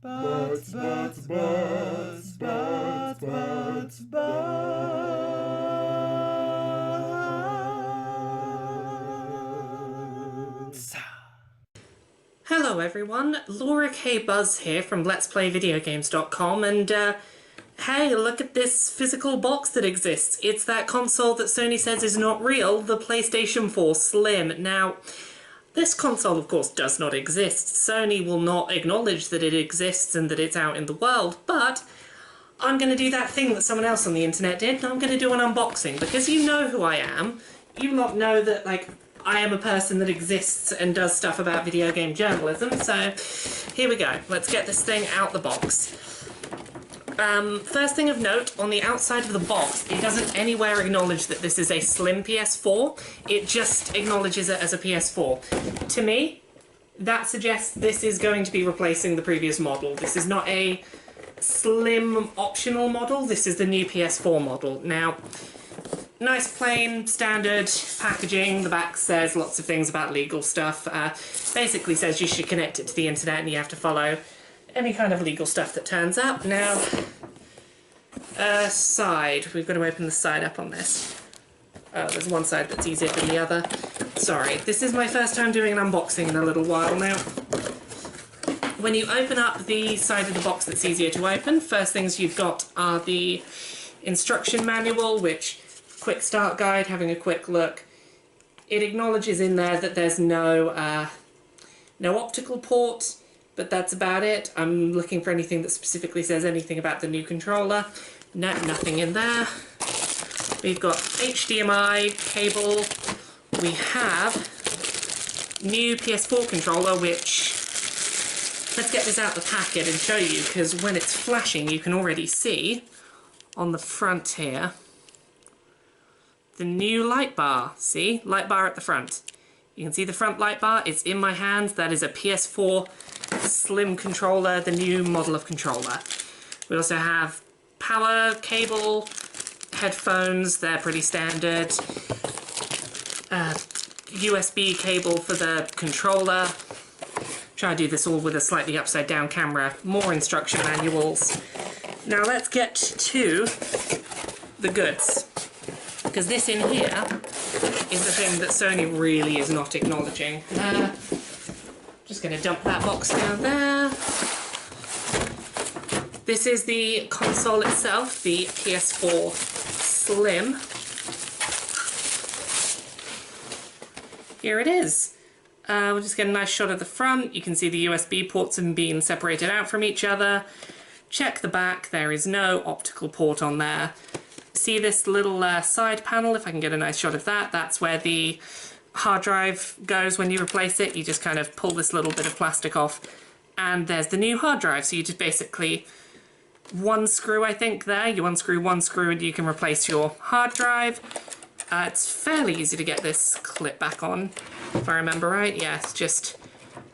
Butts. Hello everyone, Laura K. Buzz here from Let'sPlayVideoGames.com, and hey, look at this physical box that exists. It's that console that Sony says is not real, the PlayStation 4 Slim. Now, this console of course does not exist. Sony will not acknowledge that it exists and that it's out in the world, but I'm going to do that thing that someone else on the internet did, and I'm going to do an unboxing, because you know who I am. You lot know that, I am a person that exists and does stuff about video game journalism, so here we go. Let's get this thing out the box. First thing of note, on the outside of the box, it doesn't anywhere acknowledge that this is a slim PS4, it just acknowledges it as a PS4. To me, that suggests this is going to be replacing the previous model. This is not a slim optional model, this is the new PS4 model. Now, nice plain standard packaging. The back says lots of things about legal stuff. Basically says you should connect it to the internet and you have to follow any kind of legal stuff that turns up. Now, side. We've got to open the side up on this. Oh, there's one side that's easier than the other. Sorry, this is my first time doing an unboxing in a little while now. When you open up the side of the box that's easier to open, first things you've got are the instruction manual, which quick start guide, having a quick look. It acknowledges in there that there's no optical port, but that's about it. I'm looking for anything that specifically says anything about the new controller. No, nothing in there. We've got HDMI cable. We have new PS4 controller, which, let's get this out of the packet and show you, because when it's flashing you can already see on the front here the new light bar. See? Light bar at the front. You can see the front light bar. It's in my hands. That is a PS4 Slim controller, the new model of controller. We also have power cable, headphones, they're pretty standard. USB cable for the controller. Try to do this all with a slightly upside down camera. More instruction manuals. Now let's get to the goods, because this in here is the thing that Sony really is not acknowledging. Just going to dump that box down there. This is the console itself, the PS4 Slim. Here it is. We'll just get a nice shot of the front. You can see the USB ports have been separated out from each other. Check the back, there is no optical port on there. See this little side panel, if I can get a nice shot of that, that's where the hard drive goes when you replace it. You just kind of pull this little bit of plastic off and there's the new hard drive. So you just basically, one screw I think there, you unscrew one screw and you can replace your hard drive. It's fairly easy to get this clip back on, if I remember right. Yes, just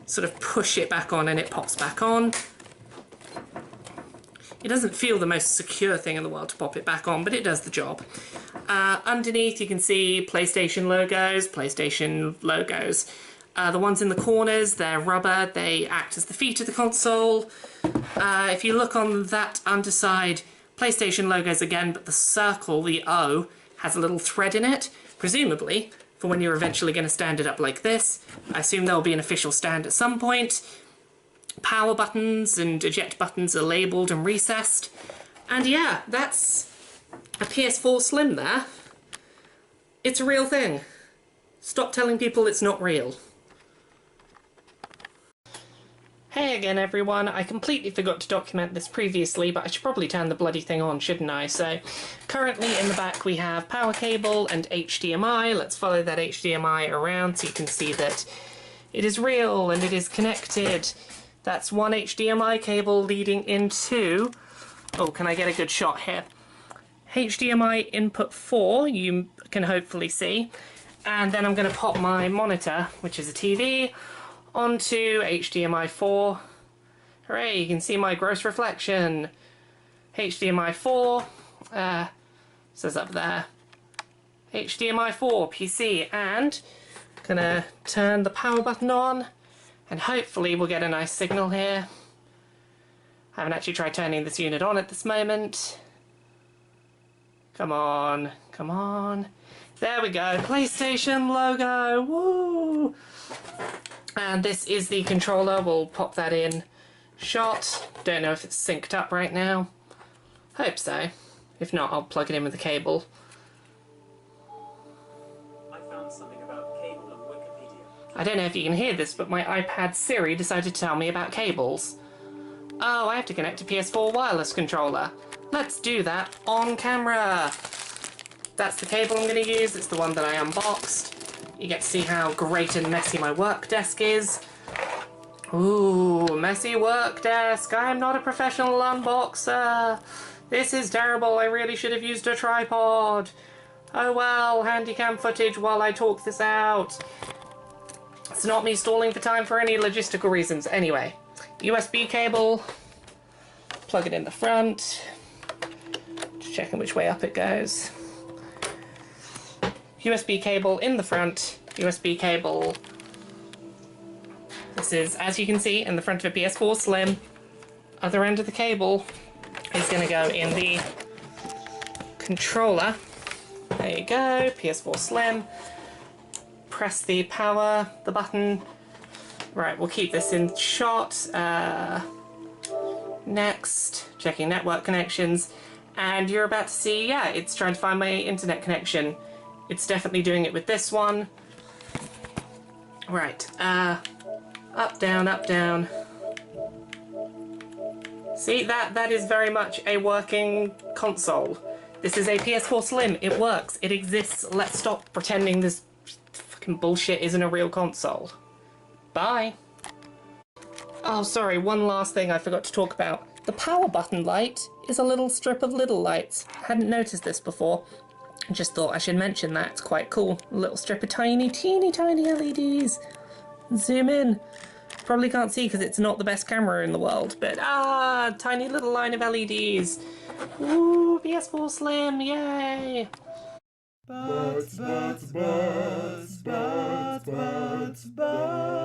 sort of push it back on and it pops back on. It doesn't feel the most secure thing in the world to pop it back on, but it does the job. Underneath you can see PlayStation logos, The ones in the corners, they're rubber, they act as the feet of the console. If you look on that underside, PlayStation logos again, but the circle, the O, has a little thread in it, presumably for when you're eventually going to stand it up like this. I assume there'll be an official stand at some point. Power buttons and eject buttons are labelled and recessed. And yeah, that's a PS4 Slim there. It's a real thing. Stop telling people it's not real. Hey again everyone, I completely forgot to document this previously, but I should probably turn the bloody thing on, shouldn't I? So, currently in the back we have power cable and HDMI. Let's follow that HDMI around so you can see that it is real and it is connected. That's one HDMI cable leading into... Oh, can I get a good shot here? HDMI input 4, you can hopefully see. And then I'm going to pop my monitor, which is a TV, onto HDMI 4. Hooray, you can see my gross reflection. HDMI 4, says up there, HDMI 4 PC, and gonna turn the power button on, and hopefully we'll get a nice signal here. Haven't actually tried turning this unit on at this moment. Come on, come on. There we go, PlayStation logo, woo! And this is the controller, we'll pop that in shot. Don't know if it's synced up right now. Hope so. If not, I'll plug it in with the cable. I found something about cable on Wikipedia. I don't know if you can hear this, but my iPad Siri decided to tell me about cables. Oh, I have to connect a PS4 wireless controller. Let's do that on camera. That's the cable I'm going to use. It's the one that I unboxed. You get to see how great and messy my work desk is. Ooh, messy work desk. I am not a professional unboxer. This is terrible. I really should have used a tripod. Oh well, handycam footage while I talk this out. It's not me stalling for time for any logistical reasons. Anyway, USB cable. Plug it in the front. Just checking which way up it goes. USB cable in the front. USB cable. This is, as you can see, in the front of a PS4 Slim. Other end of the cable is going to go in the controller. There you go, PS4 Slim. Press the power, the button. Right, we'll keep this in shot. Next, checking network connections. And you're about to see, yeah, it's trying to find my internet connection. It's definitely doing it with this one. Right, up, down, up, down. See, that is very much a working console. This is a PS4 Slim. It works. It exists. Let's stop pretending this fucking bullshit isn't a real console. Bye. Oh, sorry, one last thing I forgot to talk about. The power button light is a little strip of little lights. Hadn't noticed this before. Just thought I should mention that. It's quite cool. A little strip of tiny, teeny tiny LEDs. Zoom in. Probably can't see because it's not the best camera in the world, but tiny little line of LEDs. Ooh, PS4 Slim, yay! Butts, butts, butts, butts, butts, butts.